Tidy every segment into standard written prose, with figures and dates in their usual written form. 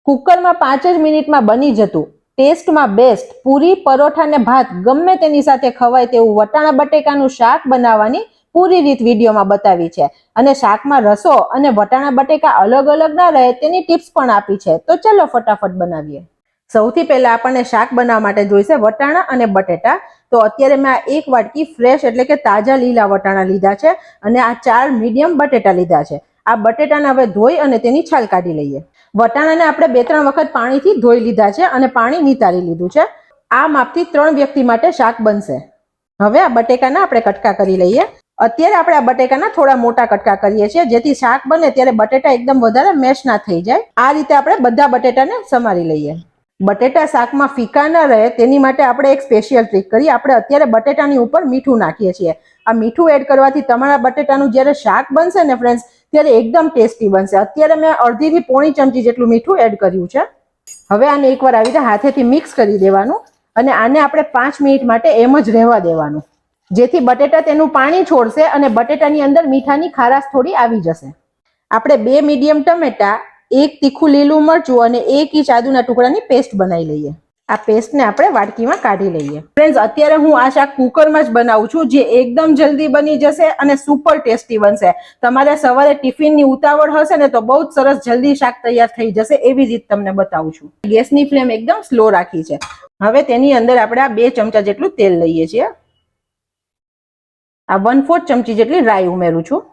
કુકરમાં 5 જ મિનિટમાં બની જતું ટેસ્ટમાં બેસ્ટ પૂરી પરોઠા ને ભાત ગમે તેની સાથે ખવાય તેવું વટાણા બટેકાનું શાક બનાવવાની પૂરી રીત વિડીયોમાં બતાવી છે અને શાકમાં રસો અને વટાણા બટેકા અલગ અલગ ના રહે તેની ટિપ્સ પણ આપી છે. તો ચલો ફટાફટ બનાવીએ. સૌથી પહેલા આપણને શાક બનાવવા માટે જોઈશે વટાણા અને બટેટા. તો અત્યારે મેં આ 1 વાટકી ફ્રેશ એટલે કે તાજા લીલા વટાણા લીધા છે અને આ 4 મીડિયમ બટેટા લીધા છે. આ બટેટાને હવે ધોઈ અને તેની છાલ કાઢી લઈએ. વટાણાને આપણે 2-3 વખત પાણીથી ધોઈ લીધા છે અને પાણી નિતારી લીધું છે. આ માપથી 3 વ્યક્તિ માટે શાક બનશે. હવે આ બટેકાના આપણે કટકા કરી લઈએ. અત્યારે આપણે આ બટેકાના થોડા મોટા કટકા કરીએ છીએ જેથી શાક બને ત્યારે બટેટા એકદમ વધારે મેશ ના થઈ જાય. આ રીતે આપણે બધા બટેટાને સમારી લઈએ. બટેટા શાકમાં ફીકા ન રહે તેની માટે આપણે એક સ્પેશિયલ ટ્રીક કરી. આપણે અત્યારે બટેટાની ઉપર મીઠું નાખીએ છીએ. આ મીઠું એડ કરવાથી તમારા બટેટાનું જ્યારે શાક બનશે ને ફ્રેન્ડ્સ ત્યારે એકદમ ટેસ્ટી બનશે. અત્યારે મેં અડધી થી પોણી ચમચી જેટલું મીઠું એડ કર્યું છે. હવે આને એકવાર આવી રીતે હાથેથી મિક્સ કરી દેવાનું અને આને આપણે 5 મિનિટ માટે એમ જ રહેવા દેવાનું જેથી બટેટા તેનું પાણી છોડશે અને બટેટાની અંદર મીઠાની ખારાશ થોડી આવી જશે. આપણે 2 મીડિયમ ટમેટા, 1 તીખું લીલું મરચું અને 1 ઇંચ આદુના ટુકડાની પેસ્ટ બનાવી લઈએ. આ પેસ્ટને આપણે વાટકીમાં કાઢી લઈએ. ફ્રેન્ડ્સ અત્યારે હું આ શાક કુકરમાં જ બનાવું છું જે એકદમ જલ્દી બની જશે અને સુપર ટેસ્ટી બનશે. તમારે સવારે ટિફિનની ઉતાવળ હશે ને તો બહુ જ સરસ જલ્દી શાક તૈયાર થઈ જશે એવી રીત તમને બતાવું છું. ગેસની ફ્લેમ એકદમ સ્લો રાખી છે. હવે તેની અંદર આપણે આ 2 ચમચા જેટલું તેલ લઈએ છીએ. આ 1/4 ચમચી જેટલી રાઈ ઉમેરું છું.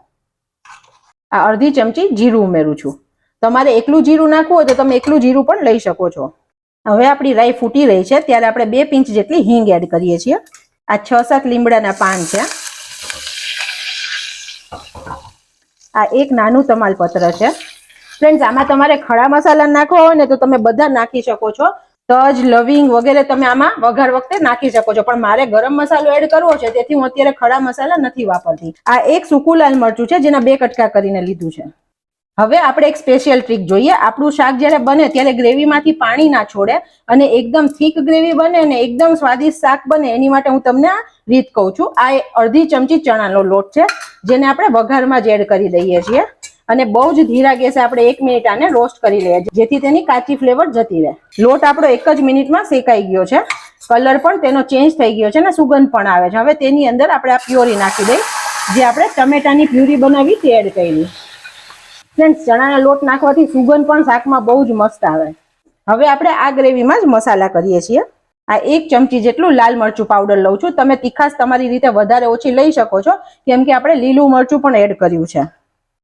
આ અડધી ચમચી જીરું ઉમેરું છું. તમારે એકલું જીરું નાખવું હોય તો તમે એકલું જીરું પણ લઈ શકો છો. હવે આપણી રાઈ ફૂટી રહી છે ત્યારે આપણે 2 પિંચ જેટલી હિંગ એડ કરીએ છીએ. આ 6-7 લીમડાના પાન છે. આ એક નાનું તમાલપત્ર છે. ફ્રેન્ડ્સ આમાં તમારે ખડા મસાલા નાખવા હોય ને તો તમે બધા નાખી શકો છો. તજ, લવિંગ વગેરે તમે આમાં વઘાર વખતે નાખી શકો છો પણ મારે ગરમ મસાલો એડ કરવો છે તેથી હું અત્યારે ખડા મસાલા નથી વાપરતી. આ એક સૂકું લાલ મરચું છે જેના 2 કટકા કરીને લીધું છે. હવે આપણે એક સ્પેશિયલ ટ્રીક જોઈએ. આપણું શાક જ્યારે બને ત્યારે ગ્રેવીમાંથી પાણી ના છોડે અને એકદમ થીક ગ્રેવી બને અને એકદમ સ્વાદિષ્ટ શાક બને એની માટે હું તમને આ રીત કહું છું. આ અડધી ચમચી ચણાનો લોટ છે જેને આપણે વઘારમાં જ એડ કરી દઈએ છીએ અને બહુ જ ધીરા ગેસે આપણે 1 મિનિટ આને રોસ્ટ કરી લઈએ જેથી તેની કાચી ફ્લેવર જતી રહે. લોટ આપણો 1 જ મિનિટમાં શેકાઈ ગયો છે. કલર પણ તેનો ચેન્જ થઈ ગયો છે અને સુગંધ પણ આવે છે. હવે તેની અંદર આપણે આ પ્યોરી નાખી દઈએ જે આપણે ટમેટાની પ્યુરી બનાવી તે એડ કરી. ફ્રેન્ડ્સ ચણાના લોટ નાખવાથી સુગંધ પણ શાકમાં બહુ જ મસ્ત આવે. હવે આપણે આ ગ્રેવીમાં જ મસાલા કરીએ છીએ. આ 1 ચમચી જેટલું લાલ મરચું પાવડર લઉં છું. તમે તીખાશ તમારી રીતે વધારે ઓછી લઈ શકો છો કેમ કે આપણે લીલું મરચું પણ એડ કર્યું છે.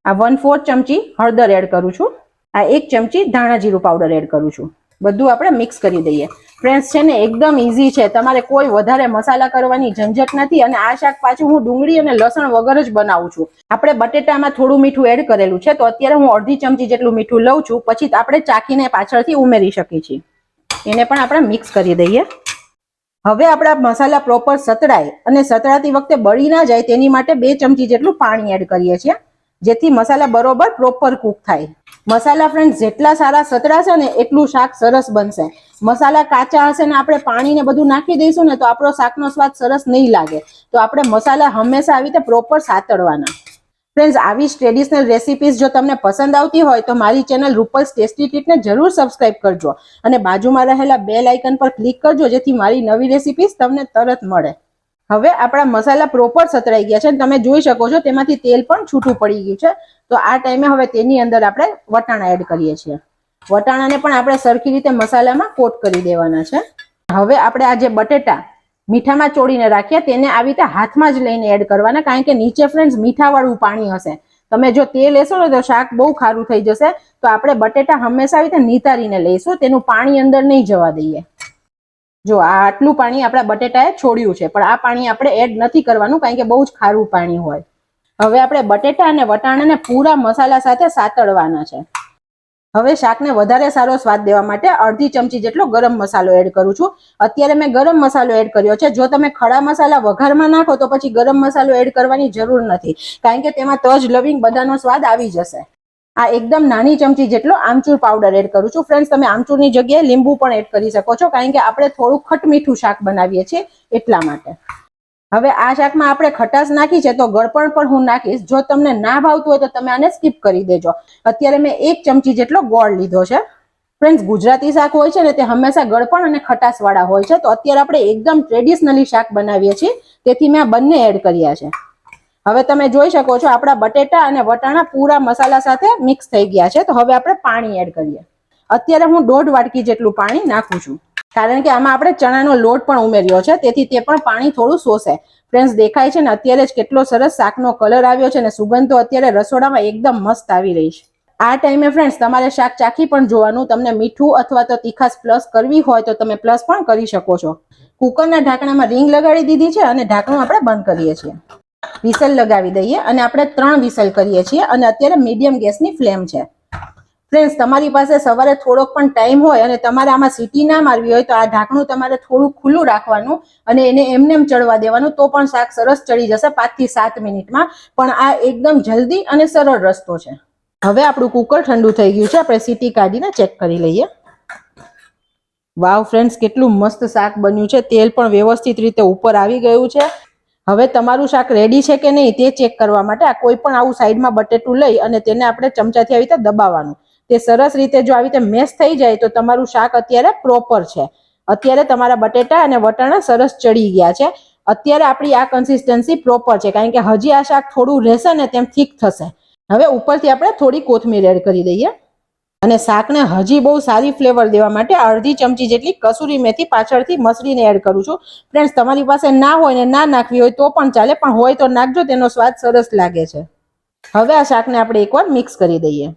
આ 1/4 ચમચી હળદર એડ કરું છું. આ 1 ચમચી ધાણા જીરું પાવડર એડ કરું છું. બધું આપણે મિક્સ કરી દઈએ. ફ્રેન્ડ્સ છે ને એકદમ ઈઝી છે. તમારે કોઈ વધારે મસાલા કરવાની ઝંઝટ નથી અને આ શાક પાછું હું ડુંગળી અને લસણ વગર જ બનાવું છું. આપણે બટેટામાં થોડું મીઠું એડ કરેલું છે તો અત્યારે હું અડધી ચમચી જેટલું મીઠું લઉં છું. પછી આપણે ચાખીને પાછળથી ઉમેરી શકીએ છીએ. એને પણ આપણે મિક્સ કરી દઈએ. હવે આપણા મસાલા પ્રોપર સતળાય અને સતળાતી વખતે બળી ના જાય તેની માટે 2 ચમચી જેટલું પાણી એડ કરીએ છીએ જેથી મસાલા બરોબર પ્રોપર કુક થાય. મસાલા ફ્રેન્ડ જેટલા સારા સતળાશે ને એટલું શાક સરસ બનશે. મસાલા કાચા હશે ને આપણે પાણી ને બધું નાખી દઈશું ને તો આપણો શાકનો સ્વાદ સરસ નહીં લાગે. તો આપણે મસાલા હંમેશા આવી રીતે પ્રોપર સાતળવાના. ફ્રેન્ડ્સ આવી ટ્રેડિશનલ રેસિપીઝ જો તમને પસંદ આવતી હોય તો મારી ચેનલ રૂપલ્સ ટેસ્ટી ટ્રીટને જરૂર સબસ્ક્રાઇબ કરજો અને બાજુમાં રહેલા બેલ આઇકન પર ક્લિક કરજો જેથી મારી નવી રેસિપીઝ તમને તરત મળે. હવે આપણા મસાલા પ્રોપર સતળાઈ ગયા છે અને તમે જોઈ શકો છો તેમાંથી તેલ પણ છૂટું પડી ગયું છે. તો આ ટાઈમે હવે તેની અંદર આપણે વટાણા એડ કરીએ છીએ. વટાણાને પણ આપણે સરખી રીતે મસાલામાં કોટ કરી દેવાના છે. હવે આપણે આ જે બટેટા મીઠામાં ચોળીને રાખ્યા તેને આવી રીતે હાથમાં જ લઈને એડ કરવાના કારણ કે નીચે ફ્રેન્ડ્સ મીઠાવાળું પાણી હશે. તમે જો તે લેશો ને તો શાક બહુ ખારું થઈ જશે. તો આપણે બટેટા હંમેશા આવી રીતે નિતારીને લઈશું. તેનું પાણી અંદર નહીં જવા દઈએ. જો આ આટલું પાણી આપણા બટેટાએ છોડ્યું છે પણ આ પાણી આપણે એડ નથી કરવાનું કારણ કે બહુ જ ખારું પાણી હોય. હવે આપણે બટેટા અને વટાણાને પૂરા મસાલા સાથે સાતળવાના છે. હવે શાકને વધારે સારો સ્વાદ દેવા માટે અડધી ચમચી જેટલો ગરમ મસાલો એડ કરું છું. અત્યારે મેં ગરમ મસાલો એડ કર્યો છે. જો તમે ખડા મસાલા વઘારમાં નાખો તો પછી ગરમ મસાલો એડ કરવાની જરૂર નથી કારણ કે તેમાં તજ, લવિંગ બધાનો સ્વાદ આવી જશે. આ એકદમ નાની ચમચી જેટલો આમચૂર પાવડર એડ કરું છું. ફ્રેન્ડ્સ તમે આમચૂરની જગ્યાએ લીંબુ પણ એડ કરી શકો છો કારણ કે આપણે થોડું ખટ મીઠું શાક બનાવીએ છીએ એટલા માટે. હવે આ શાકમાં આપણે ખટાશ નાખી છે તો ગળપણ પણ હું નાખીશ. જો તમને ના ભાવતું હોય તો તમે આને સ્કીપ કરી દેજો. અત્યારે મેં 1 ચમચી જેટલો ગોળ લીધો છે. ફ્રેન્ડ્સ, ગુજરાતી શાક હોય છે ને તે હંમેશા ગળપણ અને ખટાશ વાળા હોય છે. તો અત્યારે આપણે એકદમ ટ્રેડિશનલી શાક બનાવીએ છીએ, તેથી મેં આ બંને એડ કર્યા છે. હવે તમે જોઈ શકો છો આપણા બટેટા અને વટાણા પૂરા મસાલા સાથે મિક્સ થઈ ગયા છે. તો હવે આપણે પાણી એડ કરીએ. અત્યારે હું 1.5 વાટકી જેટલું પાણી નાખું છું, કારણ કે આમાં આપણે ચણાનો લોટ પણ ઉમેર્યો છે, તેથી તે પણ પાણી થોડું શોષે. ફ્રેન્ડ્સ, દેખાય છે ને અત્યારે જ કેટલો સરસ શાકનો કલર આવ્યો છે ને સુગંધ તો અત્યારે રસોડામાં એકદમ મસ્ત આવી રહી છે. આ ટાઈમે ફ્રેન્ડ્સ તમારે શાક ચાખી પણ જોવાનું. તમને મીઠું અથવા તો તીખાશ પ્લસ કરવી હોય તો તમે પ્લસ પણ કરી શકો છો. કુકરના ઢાંકણામાં રીંગ લગાડી દીધી છે અને ઢાંકણું આપણે બંધ કરીએ છીએ. વિસલ લગાવી દઈએ અને આપણે 3 વિસલ કરીએ છીએ અને અત્યારે મીડિયમ ગેસની ફ્લેમ છે. ફ્રેન્ડ્સ, તમારી પાસે સવારે થોડોક પણ ટાઈમ હોય અને તમારે આમાં સીટી ના મારવી હોય તો આ ઢાંકણું તમારે થોડું ખુલ્લું રાખવાનું અને એને એમને ચડવા દેવાનું, તો પણ શાક સરસ ચડી જશે 5 થી 7 મિનિટમાં. પણ આ એકદમ જલ્દી અને સરળ રસ્તો છે. હવે આપણું કુકર ઠંડુ થઈ ગયું છે. આપણે સીટી કાઢીને ચેક કરી લઈએ. વાવ ફ્રેન્ડ્સ, કેટલું મસ્ત શાક બન્યું છે. તેલ પણ વ્યવસ્થિત રીતે ઉપર આવી ગયું છે. હવે તમારું શાક રેડી છે કે નહીં તે ચેક કરવા માટે આ કોઈ પણ આવું સાઈડમાં બટેટું લઈ અને તેને આપણે ચમચાથી આવી રીતે દબાવવાનું. તે સરસ રીતે જો આવી રીતે મેશ થઈ જાય તો તમારું શાક અત્યારે પ્રોપર છે. અત્યારે તમારા બટેટા અને વટાણા સરસ ચડી ગયા છે. અત્યારે આપણી આ કન્સિસ્ટન્સી પ્રોપર છે, કારણ કે હજી આ શાક થોડું રહેશે ને તેમ થીક થશે. હવે ઉપરથી આપણે થોડી કોથમીર એડ કરી દઈએ અને શાકને હજી બહુ સારી ફ્લેવર દેવા માટે અડધી ચમચી જેટલી કસૂરી મેથી પાછળથી મસળીને એડ કરું છું. ફ્રેન્ડ્સ, તમારી પાસે ના હોય ને ના નાખવી હોય તો પણ ચાલે, પણ હોય તો નાખજો, તેનો સ્વાદ સરસ લાગે છે. હવે આ શાકને આપણે એકવાર મિક્સ કરી દઈએ.